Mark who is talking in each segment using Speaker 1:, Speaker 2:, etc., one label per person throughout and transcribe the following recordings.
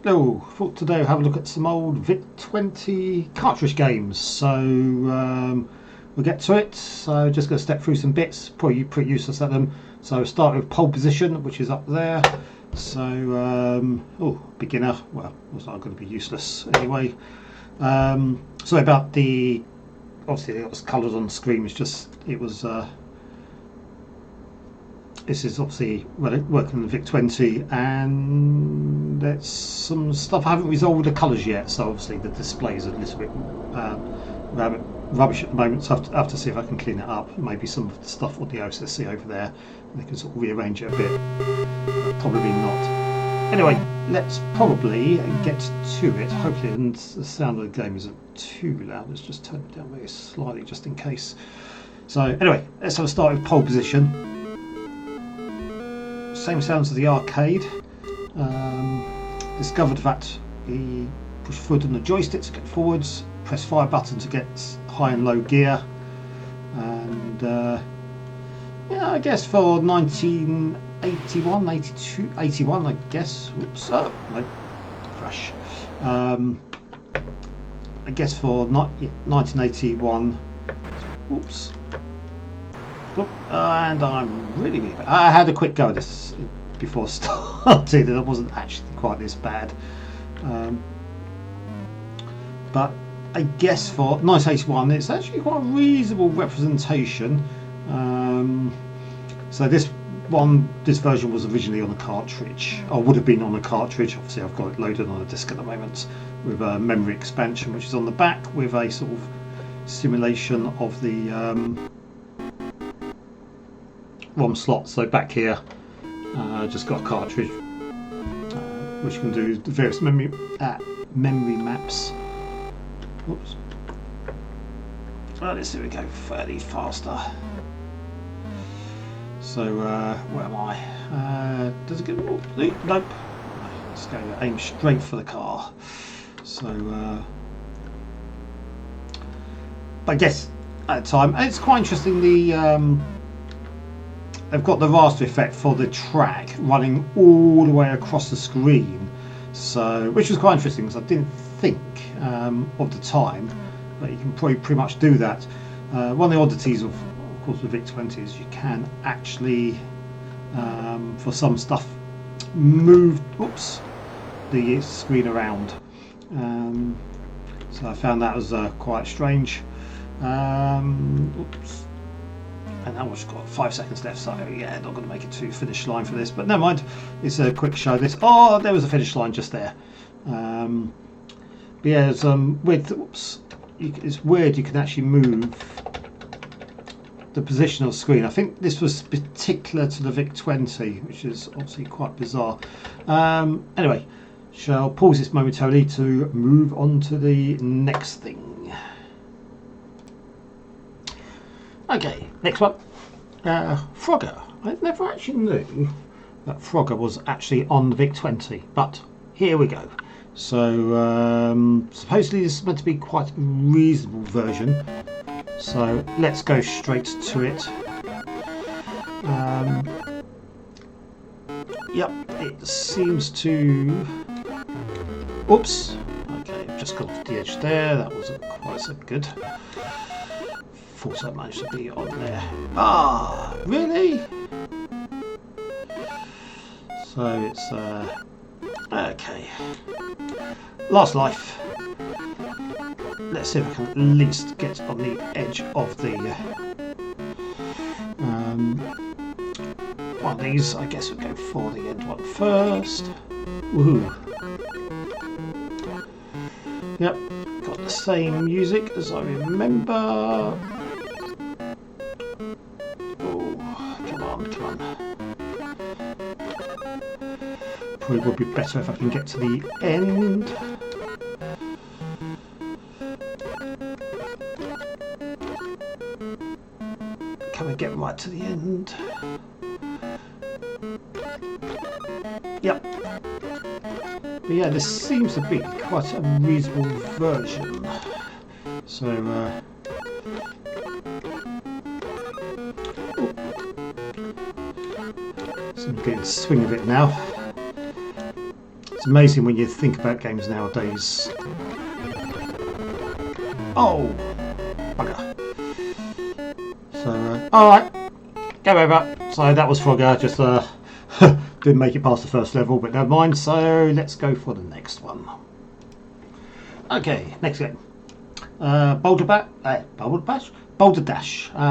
Speaker 1: Hello, thought today we'll have a look at some old VIC-20 cartridge games. So we'll get to it. So just going to step through some bits, probably pretty useless at them. So start with pole position, which is up there. So, beginner, well, it's not going to be useless anyway. Sorry about the, obviously it was colours on the screen, it's just, it was, this is obviously working on the VIC-20, and there's some stuff I haven't resolved the colours yet, so obviously the display is a little bit rubbish at the moment, so I have to see if I can clean it up. Maybe some of the stuff on the OSSC over there, they can sort of rearrange it a bit, but probably not. Anyway, let's probably get to it, hopefully, and the sound of the game isn't too loud. Let's just turn it down very slightly just in case. So anyway, let's have a start with pole position. Same sounds as the arcade. Discovered that you push forward on the joystick to get forwards, press fire button to get high and low gear, and yeah, I guess for 1981, 82, 81, I guess. Oops, oh, no, crash. I guess for 1981. Oops. And I'm really bad. I had a quick go at this before starting, and it wasn't actually quite this bad. But I guess for 1981, it's actually quite a reasonable representation. So this version was originally on a cartridge, or would have been on a cartridge. Obviously, I've got it loaded on a disc at the moment with a memory expansion, which is on the back with a sort of simulation of the ROM slot. So back here, just got a cartridge which can do the various memory maps. Oops. Well, let's see if we go fairly faster. So where am I? Does it get? Oh, nope. Let's go aim straight for the car. So but I guess at the time, it's quite interesting. They've got the raster effect for the track running all the way across the screen, so which was quite interesting because I didn't think of the time, but you can probably pretty much do that. One of the oddities of course with VIC-20 is you can actually for some stuff move the screen around, so I found that was quite strange. And now we've got 5 seconds left, so yeah, not going to make it to finish line for this, but never mind, it's a quick show this. Oh, there was a finish line just there. But yeah, it's it's weird you can actually move the position of the screen. I think this was particular to the VIC-20, which is obviously quite bizarre. Anyway, shall pause this momentarily to move on to the next thing. Okay, next one. Frogger. I never actually knew that Frogger was actually on the VIC-20, but here we go. So supposedly this is meant to be quite a reasonable version. So let's go straight to it. Yep, it seems to. Oops. Okay, just got off the edge there. That wasn't quite so good. Thought I managed to be on there. Ah, really? So it's okay. Last life. Let's see if I can at least get on the edge of the one of these. I guess we'll go for the end one first. Woohoo! Yep, got the same music as I remember. Probably would be better if I can get to the end. Can we get right to the end? Yep. But yeah, this seems to be quite a reasonable version. So so I'm getting the swing of it now. It's amazing when you think about games nowadays. Oh, bugger. So, alright, game over. So that was Frogger, just didn't make it past the first level, but never mind. So let's go for the next one. Okay, next game. Boulderdash.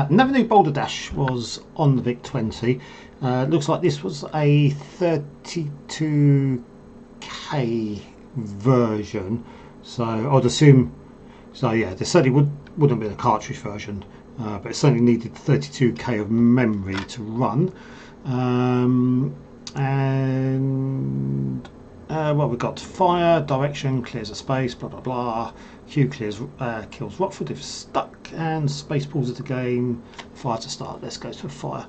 Speaker 1: Never knew Boulderdash was on the VIC-20. Looks like this was a 32K version, so I'd assume. So yeah, there certainly wouldn't be a cartridge version, but it certainly needed 32K of memory to run. And well, we've got fire, direction, clears a space, blah blah blah. Q clears, kills Rockford if stuck, and space pauses the game. Fire to start. Let's go to fire.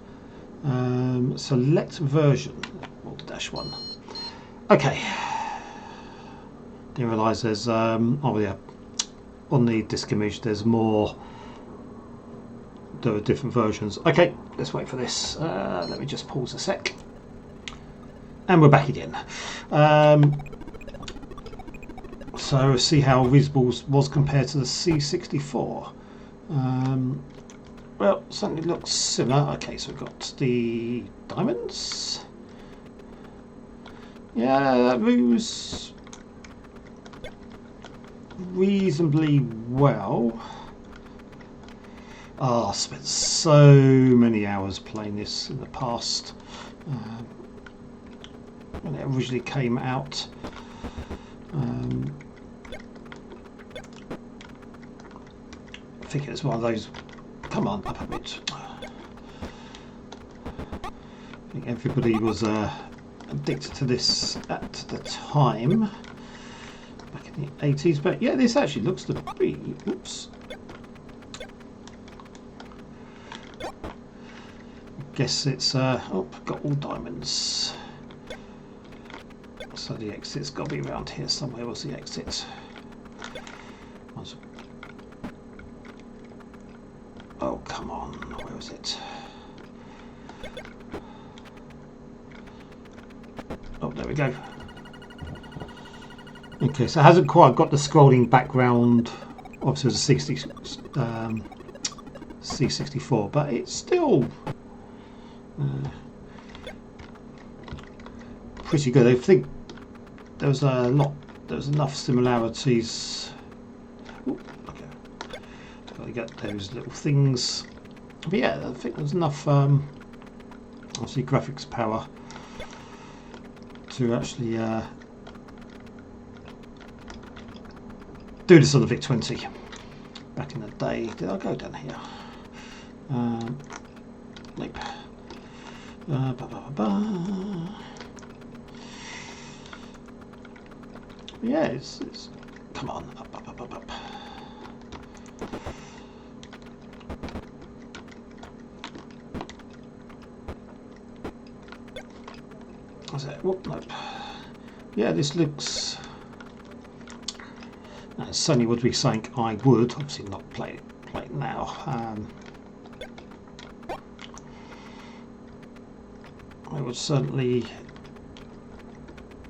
Speaker 1: Select version. Boulderdash 1. Okay. Didn't realise there's oh yeah, on the disc image there's more. There are different versions. Okay, let's wait for this. Let me just pause a sec. And we're back again. So see how reasonable was compared to the C64. Well, certainly looks similar. Okay, so we've got the diamonds. Yeah, that moves reasonably well. Oh, I spent so many hours playing this in the past. When it originally came out. I think it was one of those. Come on, up a bit. I think everybody was addicted to this at the time, back in the 80s. But yeah, this actually looks to be. Oops. I guess it's. Oh, got all diamonds. So the exit's got to be around here somewhere. Was the exit? Oh, come on. Where was it? Oh, there we go. Okay, so it hasn't quite got the scrolling background. Obviously, it was a C64, but it's still pretty good. I think there was enough similarities. Ooh, okay. Got to get those little things. But yeah, I think there's enough obviously graphics power to actually do this on the VIC-20 back in the day. Did I go down here? Nope. Yeah, it's come on, up. What's that? Whoop, nope. Yeah, this looks. Certainly would be something I would obviously not play it now. I would certainly,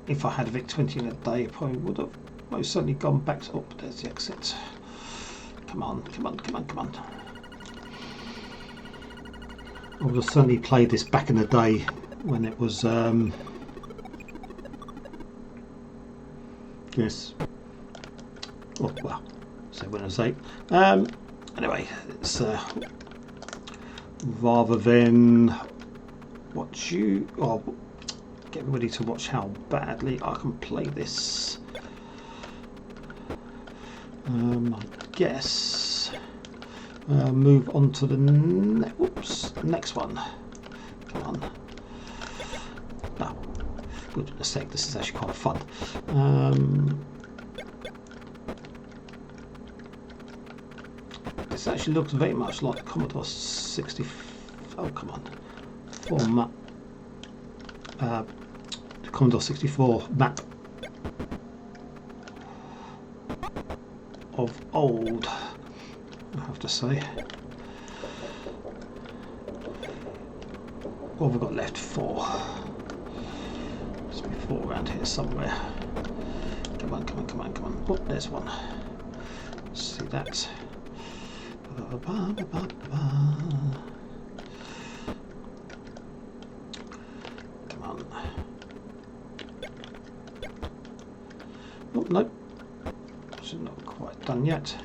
Speaker 1: if I had a VIC-20 in a day, I probably would have most certainly gone back to. Oh, there's the exit. Come on. I would have certainly played this back in the day when it was. Yes. Oh well, so when I was 8. Anyway, it's rather than watch you or get ready to watch how badly I can play this. I guess move on to the next one. Come on. No, good mistake. This is actually quite fun. This actually looks very much like Commodore 60. Oh, come on. Format. The Commodore 64 map of old, I have to say. What have we got left? 4. all around here somewhere. Come on, come on, come on, come on. Oh, there's one. See that? Come on. Oh, no. It's not quite done yet.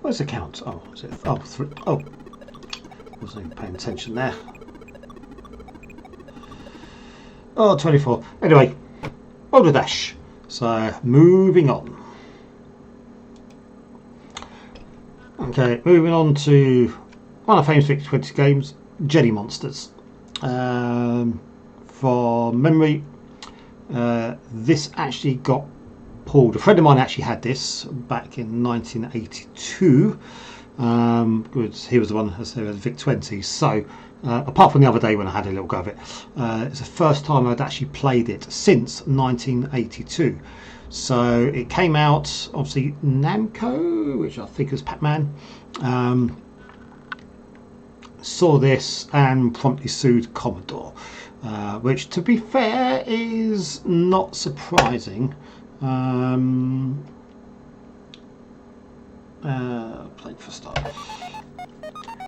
Speaker 1: Where's the count? Oh, is it? Oh, three. Oh, wasn't even paying attention there. Oh, 24. Anyway, Boulderdash. So, moving on. Okay, moving on to one of the famous Vic-20 games, Jelly Monsters. For memory, this actually got pulled. A friend of mine actually had this back in 1982. He was the one who said Vic-20. So, apart from the other day when I had a little go of it, it's the first time I'd actually played it since 1982. So it came out, obviously, Namco, which I think was Pac-Man, saw this and promptly sued Commodore, which, to be fair, is not surprising. Play for start,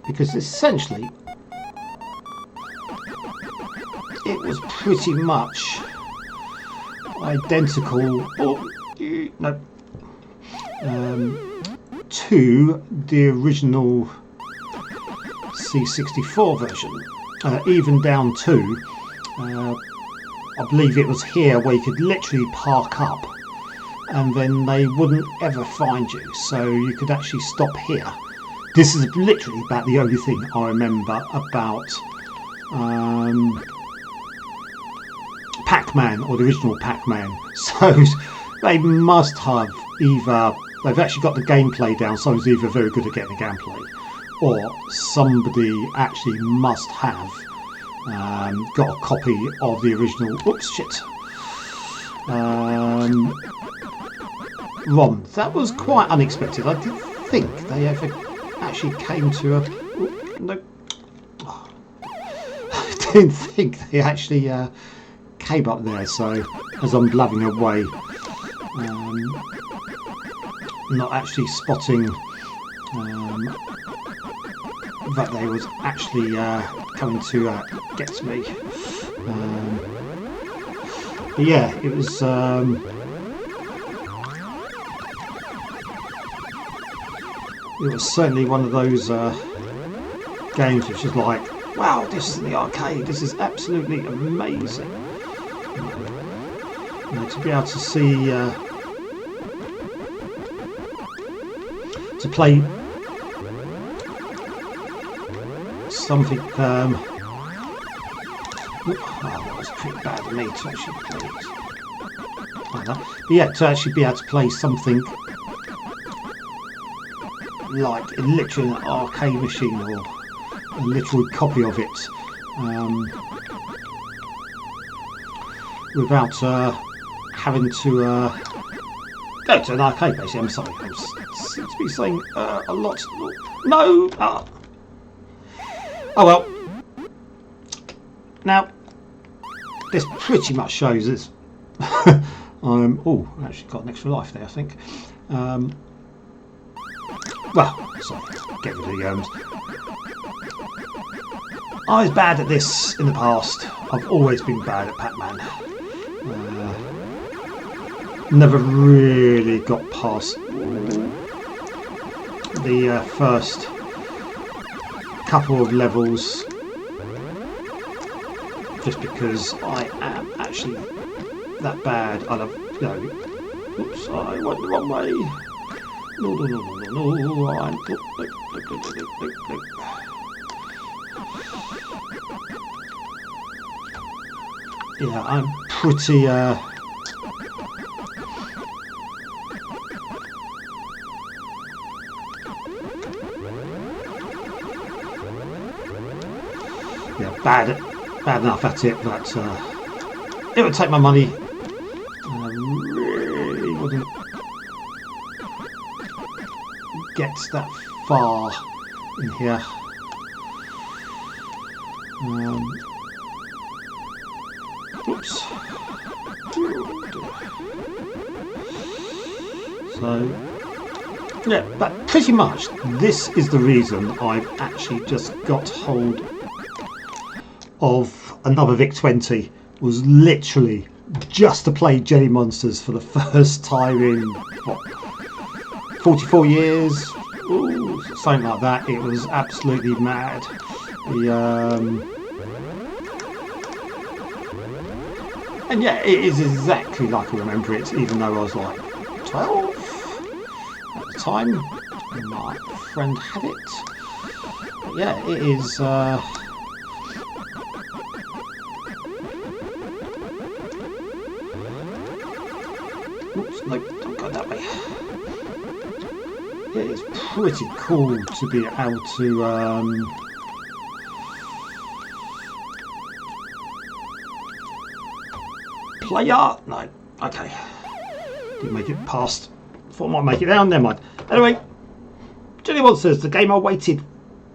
Speaker 1: because essentially it was pretty much identical, to the original C64 version, even down to I believe it was here where you could literally park up and then they wouldn't ever find you, so you could actually stop here. This is literally about the only thing I remember about Pac-Man, or the original Pac-Man. So they must have either, they've actually got the gameplay down, someone's either very good at getting the gameplay, or somebody actually must have got a copy of the original, ROM. That was quite unexpected. I didn't think they ever actually came to a... I didn't think they actually came up there, so as I'm blabbing away, not actually spotting that they was actually coming to get me. But yeah, it was certainly one of those games which is like, wow, this is in the arcade, this is absolutely amazing. To be able to see, to play something, that was pretty bad of me to actually play it like that. But yeah, to actually be able to play something like literally an arcade machine or a literal copy of it, without having to go to an arcade, basically. I'm sorry, I seem to be saying a lot. No! Oh well. Now, this pretty much shows us. Oh, I actually got an extra life there, I think. Well, sorry, get rid of the I was bad at this in the past. I've always been bad at Pac-Man. Never really got past the first couple of levels, just because I am actually that bad. I love, oops, I went the wrong way. No, I'm... Yeah, I'm pretty, yeah, bad enough at it, but it would take my money, and I really wouldn't get that far in here. Oops. So, yeah, but pretty much this is the reason I've actually just got hold of another VIC-20, was literally just to play Jelly Monsters for the first time in, what, 44 years? Ooh, something like that. It was absolutely mad. And yeah, it is exactly like I remember it, even though I was like 12 at the time. My friend had it. But yeah, it is. Oops, no, don't go that way. It is pretty cool to be able to. Player? No. Okay. Didn't make it past. Thought I might make it down. Never mind. Anyway, Jelly Monsters, the game I waited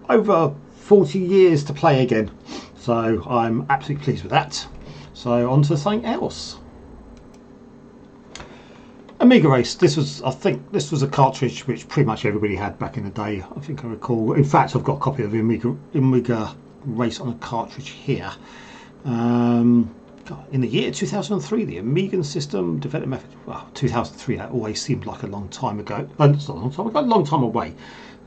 Speaker 1: over 40 years to play again. So I'm absolutely pleased with that. So on to something else. Amiga Race. This was, I think, this was a cartridge which pretty much everybody had back in the day. I think I recall. In fact, I've got a copy of the Amiga Race on a cartridge here. In the year 2003, the Amiga system developed method. Well, 2003, that always seemed like a long time ago. No, it's not a long time ago, a long time away.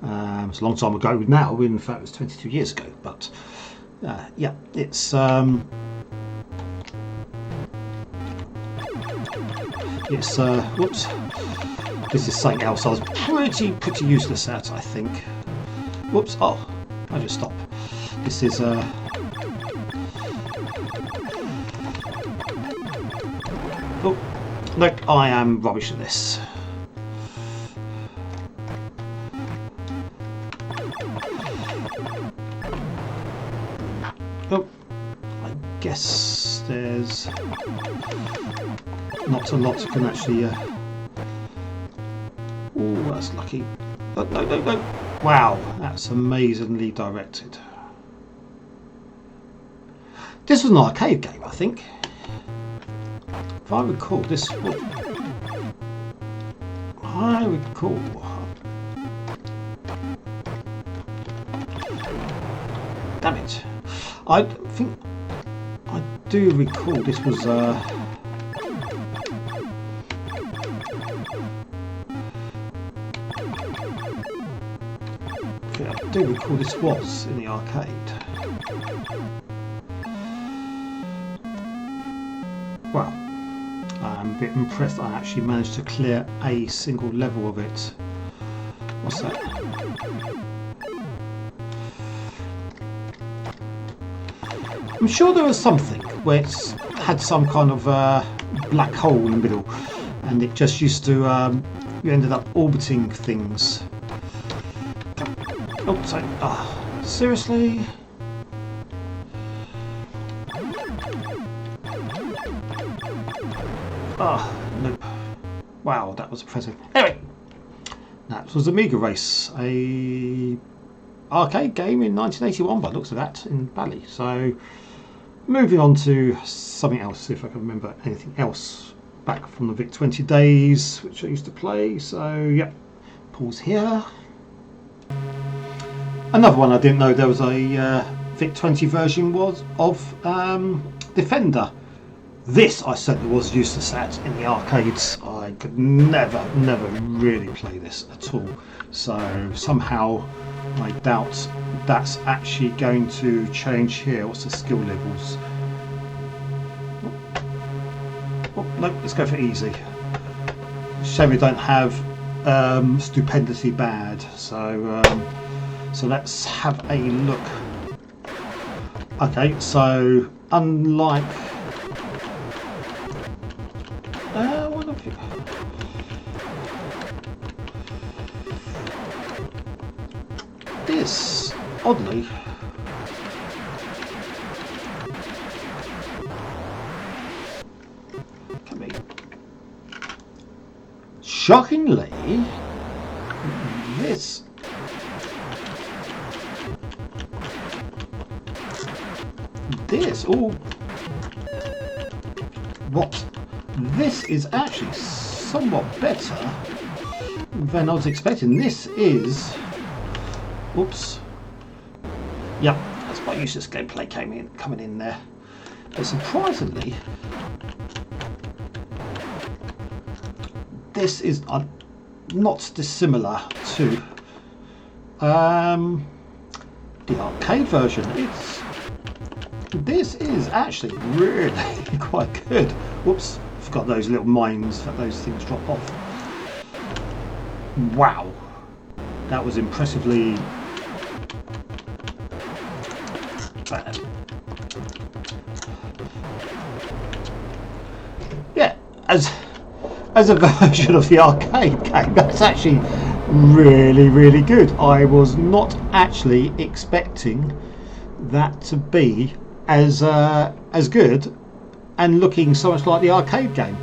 Speaker 1: It's a long time ago now. In fact, it was 22 years ago. But yeah, it's whoops. This is something else I was pretty useless at, I think. Whoops. Oh, I just stop. This is oh, look, I am rubbish at this. Oh, I guess there's not a lot you can actually. Oh, that's lucky. Oh, no. Wow, that's amazingly directed. This was an arcade game, I think. If I recall, this was... I recall... Damn it. I think... I do recall this was... Okay, I do recall this was in the arcade. Well, I'm a bit impressed that I actually managed to clear a single level of it. What's that? I'm sure there was something where it had some kind of black hole in the middle, and it just used to, you ended up orbiting things. Oh, sorry. Oh, seriously? Oh, nope. Wow, that was impressive. Anyway, that was Amiga Race, a arcade game in 1981 by the looks of that in Bali. So, moving on to something else, see if I can remember anything else back from the VIC-20 days, which I used to play. So, yeah, pause here. Another one I didn't know there was a VIC-20 version was of Defender. This I certainly was useless at in the arcades. I could never really play this at all. So somehow I doubt that's actually going to change here. What's the skill levels? Oh, no, let's go for easy. Shame we don't have stupendously bad. So let's have a look. Okay, so unlike this, oddly, can be shockingly this all what? This is actually somewhat better than I was expecting. This is... Oops. Yep, that's my useless gameplay coming in there. But surprisingly, this is not dissimilar to the arcade version. This is actually really quite good. Whoops, forgot those little mines that those things drop off. Wow, that was impressively bad. Yeah, as a version of the arcade game, that's actually really good. I was not actually expecting that to be as good and looking so much like the arcade game.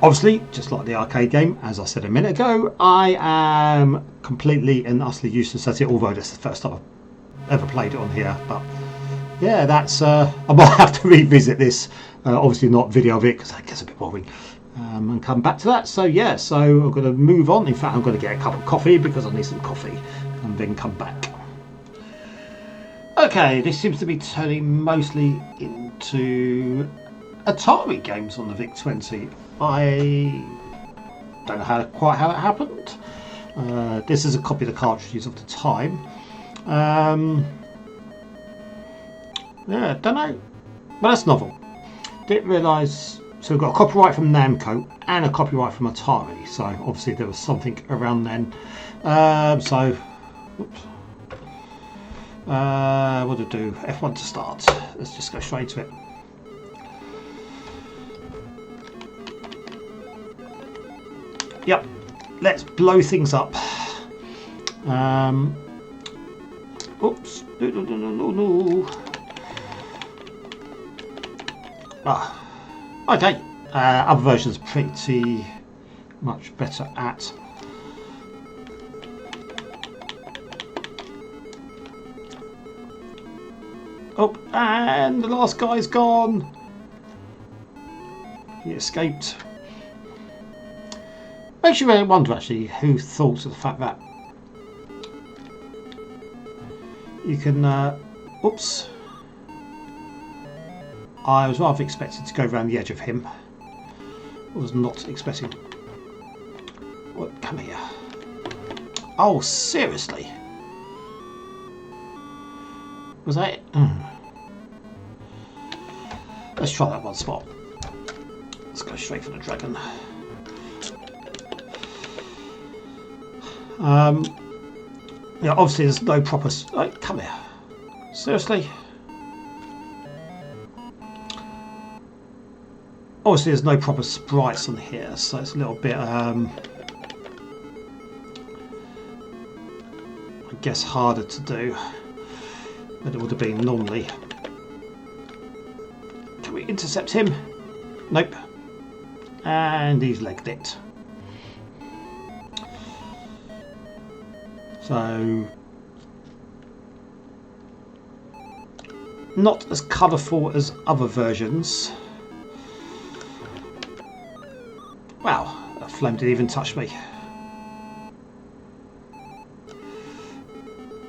Speaker 1: Obviously, just like the arcade game, as I said a minute ago, I am completely and utterly useless at it, although this is the first time I've ever played it on here. But yeah, that's I might have to revisit this, obviously not video of it because that gets a bit boring, and come back to that. So yeah, so I'm going to move on. In fact, I'm going to get a cup of coffee because I need some coffee and then come back. Okay, this seems to be turning mostly into Atari games on the VIC-20. I don't know quite how that happened. This is a copy of the cartridges of the time. Yeah, don't know. Well, that's novel. Didn't realise. So we've got a copyright from Namco and a copyright from Atari. So obviously there was something around then. So, oops. What to do? F1 to start. Let's just go straight to it. Yep, let's blow things up. Oops. No. Okay. Other versions pretty much better at. Oh, and the last guy's gone. He escaped. Makes you really wonder actually who thought of the fact that you can oops, I was rather expected to go around the edge of him. I was not expecting. What? Come here. Oh, seriously? Was that it? Let's try that one spot. Let's go straight for the dragon. Yeah, obviously there's no proper... come here. Seriously? Obviously there's no proper sprites on here, so it's a little bit, I guess, harder to do than it would have been normally. Can we intercept him? Nope. And he's legged it. So, not as colourful as other versions. Wow, that flame didn't even touch me.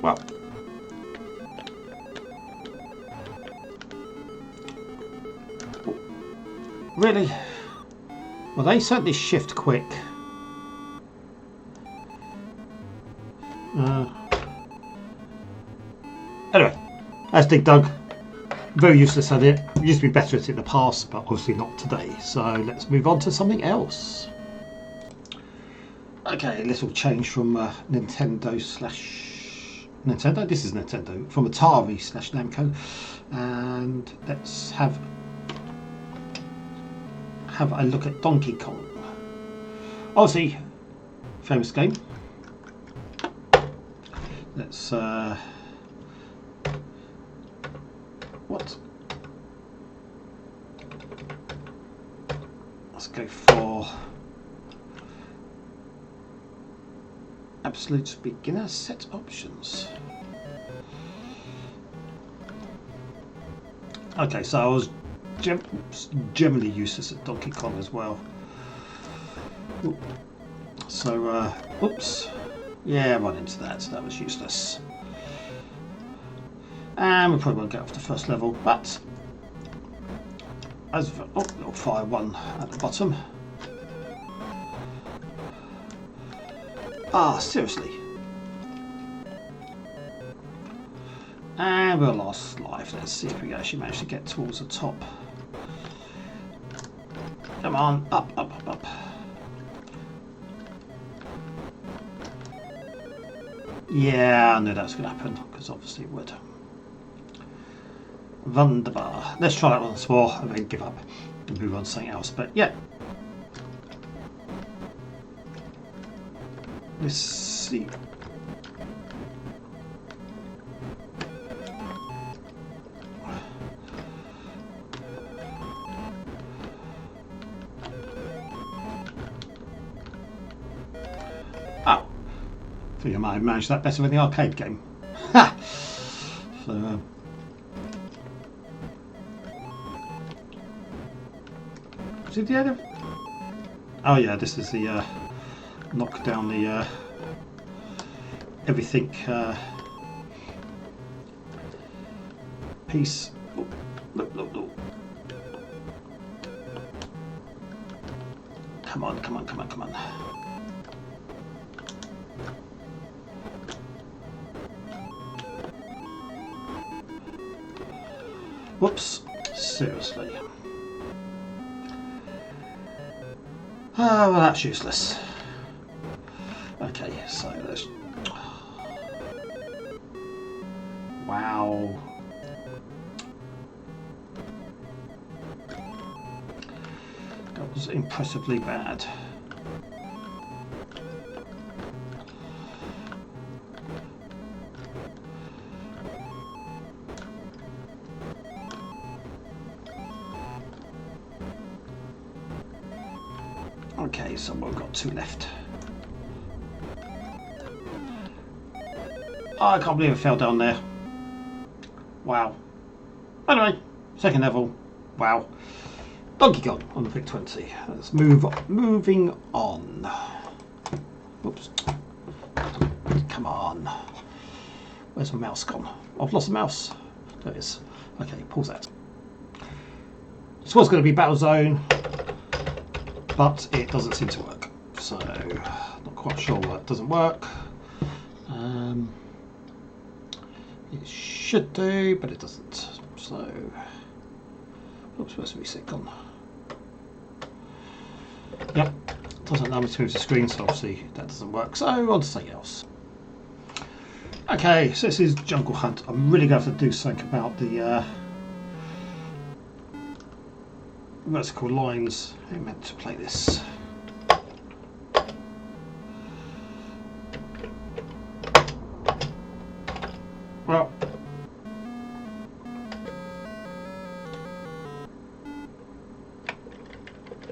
Speaker 1: Well, really? Well, they certainly shift quick. Anyway, that's Dig Dug. Very useless at it. Used to be better at it in the past, but obviously not today. So let's move on to something else. Okay, a little change from Nintendo slash Nintendo. This is Nintendo from Atari slash Namco, and let's have a look at Donkey Kong. Obviously, famous game. Let's what? Let's go for absolute beginner set options. Okay, so I was generally useless at Donkey Kong as well. So, oops. Yeah, run into that, so that was useless. And we probably won't get off the first level, but as little fire one at the bottom. Ah, seriously. And we're last life. Let's see if we actually manage to get towards the top. Come on, up, up, up, up. Yeah, I knew that was going to happen, because obviously it would. Wunderbar. Let's try that once more and then give up and move on to something else. But yeah. Let's see. Oh. I think I might have managed that better in the arcade game. Ha! So, did the other? Oh yeah, this is the knock down the everything piece. Oh, look, look, look. Come on, come on, come on, come on. Whoops, seriously. Oh, well, that's useless. Okay, so let's... Wow. That was impressively bad. Okay, so we've got two left. Oh, I can't believe it fell down there. Wow. Anyway, second level. Wow. Donkey Kong on the VIC-20. Let's move on. Moving on. Oops. Come on. Where's my mouse gone? I've lost the mouse. There it is. Okay, pause that. This was going to be Battlezone, but it doesn't seem to work. So, not quite sure why it doesn't work. It should do, but it doesn't. So, oops, where's the reset gone? Yep, doesn't allow me to move the screen, so obviously that doesn't work. So, on to something else. Okay, so this is Jungle Hunt. I'm really going to have to do something about the vertical lines. I'm meant to play this. Well,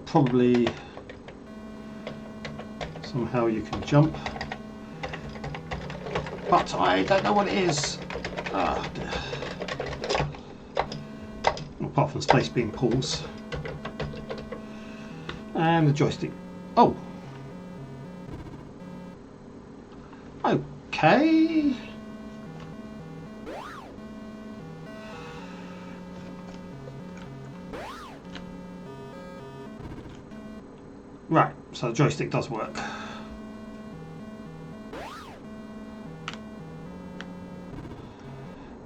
Speaker 1: probably somehow you can jump, but I don't know what it is. Ah, dear. Apart from space being pause and the joystick. Oh, okay. Right, so the joystick does work.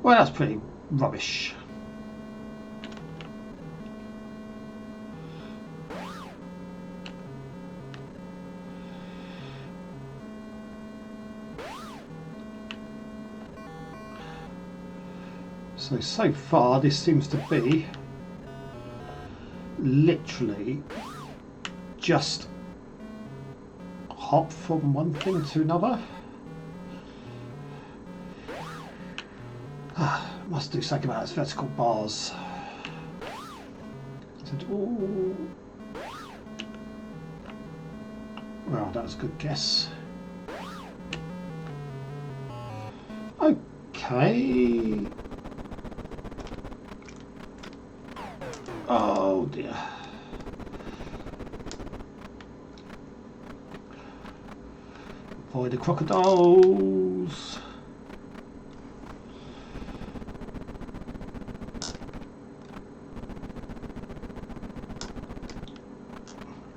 Speaker 1: Well, that's pretty rubbish. So far this seems to be literally just hop from one thing to another. Must do something about its vertical bars. Ooh. Well, that was a good guess. Okay. Oh, Oh dear. Avoid the crocodiles.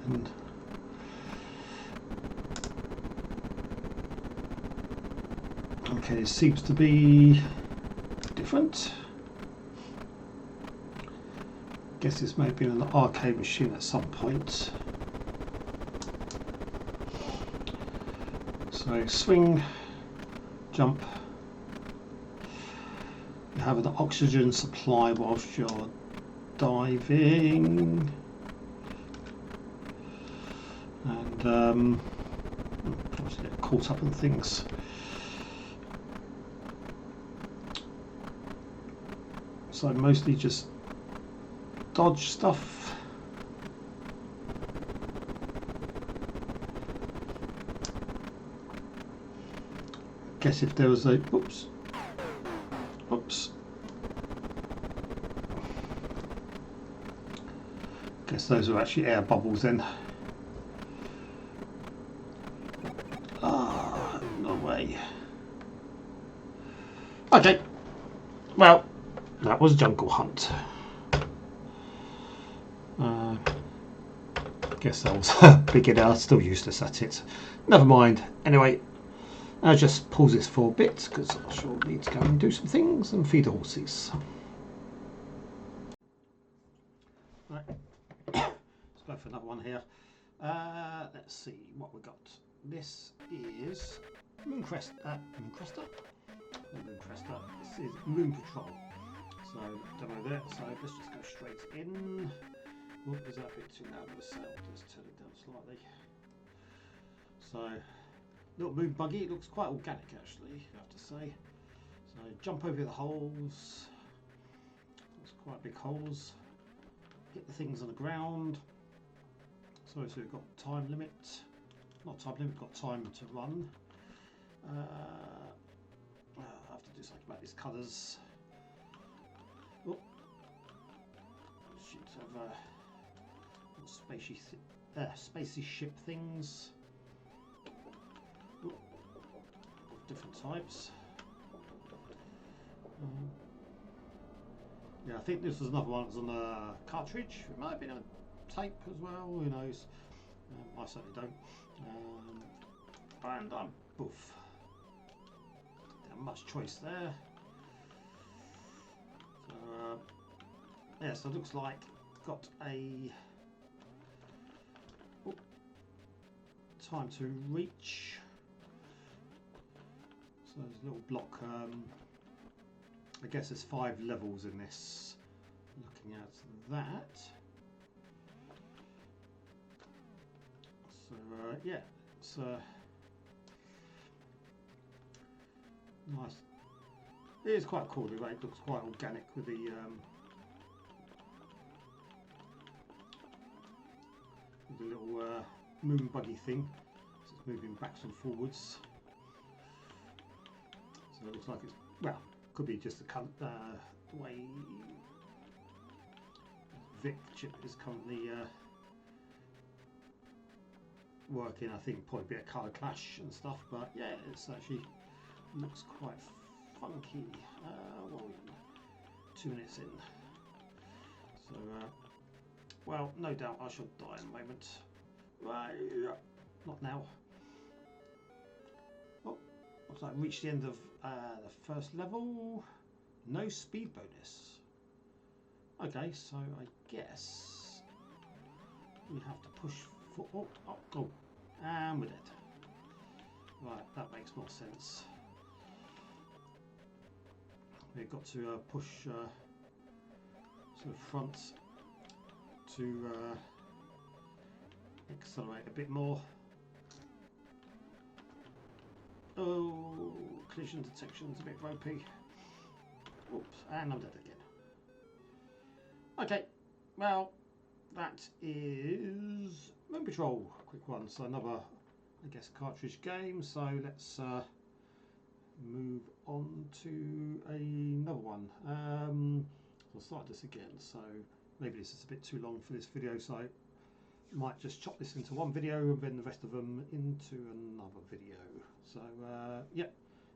Speaker 1: And okay, it seems to be different. Guess this may have been an arcade machine at some point. So swing, jump. You have an oxygen supply whilst you're diving. And obviously get caught up in things. So mostly just dodge stuff. Guess if there was a oops. Guess those are actually air bubbles then. Ah, no way. Okay. Well, that was Jungle Hunt. Guess that was a beginner, still useless at it. Never mind. Anyway, I'll just pause this for a bit because I shall need to go and do some things and feed the horses. Right. Let's go for another one here. Let's see what we got. This is Mooncrester. This is Moon Patrol. So demo there. So let's just go straight in. Oh, is that a bit too loud of a sound? Let's turn it down slightly. So, little moon buggy. It looks quite organic actually, I have to say. So jump over the holes. Looks quite big holes. Hit the things on the ground. So we've got time limit. Not time limit, we've got time to run. I have to do something about these colours. Oh. Shoots over spacey ship things. Ooh. Different types. Yeah, I think this was another one that was on a cartridge. It might have been a tape as well, who knows. I certainly don't. And I'm boof. Not much choice there. So, yeah, so it looks like got a time to reach. So there's a little block. I guess there's 5 levels in this. Looking at that. So yeah, it's nice. It is quite cool. The way it looks quite organic with the little moon buggy thing. So it's moving backwards and forwards. So it looks like it's, well, could be just the way Vic chip is currently working. I think probably a bit of colour clash and stuff, but yeah, it's actually looks quite funky. What are we 2 minutes in? So, well, no doubt I shall die in a moment. Right, not now. Oh, looks like I reached the end of the first level. No speed bonus. Okay, so I guess we have to push for. Oh, and we're dead. Right, that makes more sense. We've got to push to the front to accelerate a bit more. Oh, collision detection's a bit ropey. Oops, and I'm dead again. Okay, well, that is Moon Patrol. Quick one. So another, I guess, cartridge game. So let's move on to another one. I'll start this again. So maybe this is a bit too long for this video, so I might just chop this into one video and then the rest of them into another video. So yeah,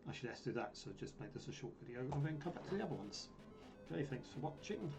Speaker 1: actually let's do that. So just make this a short video and then come back to the other ones. Okay, thanks for watching.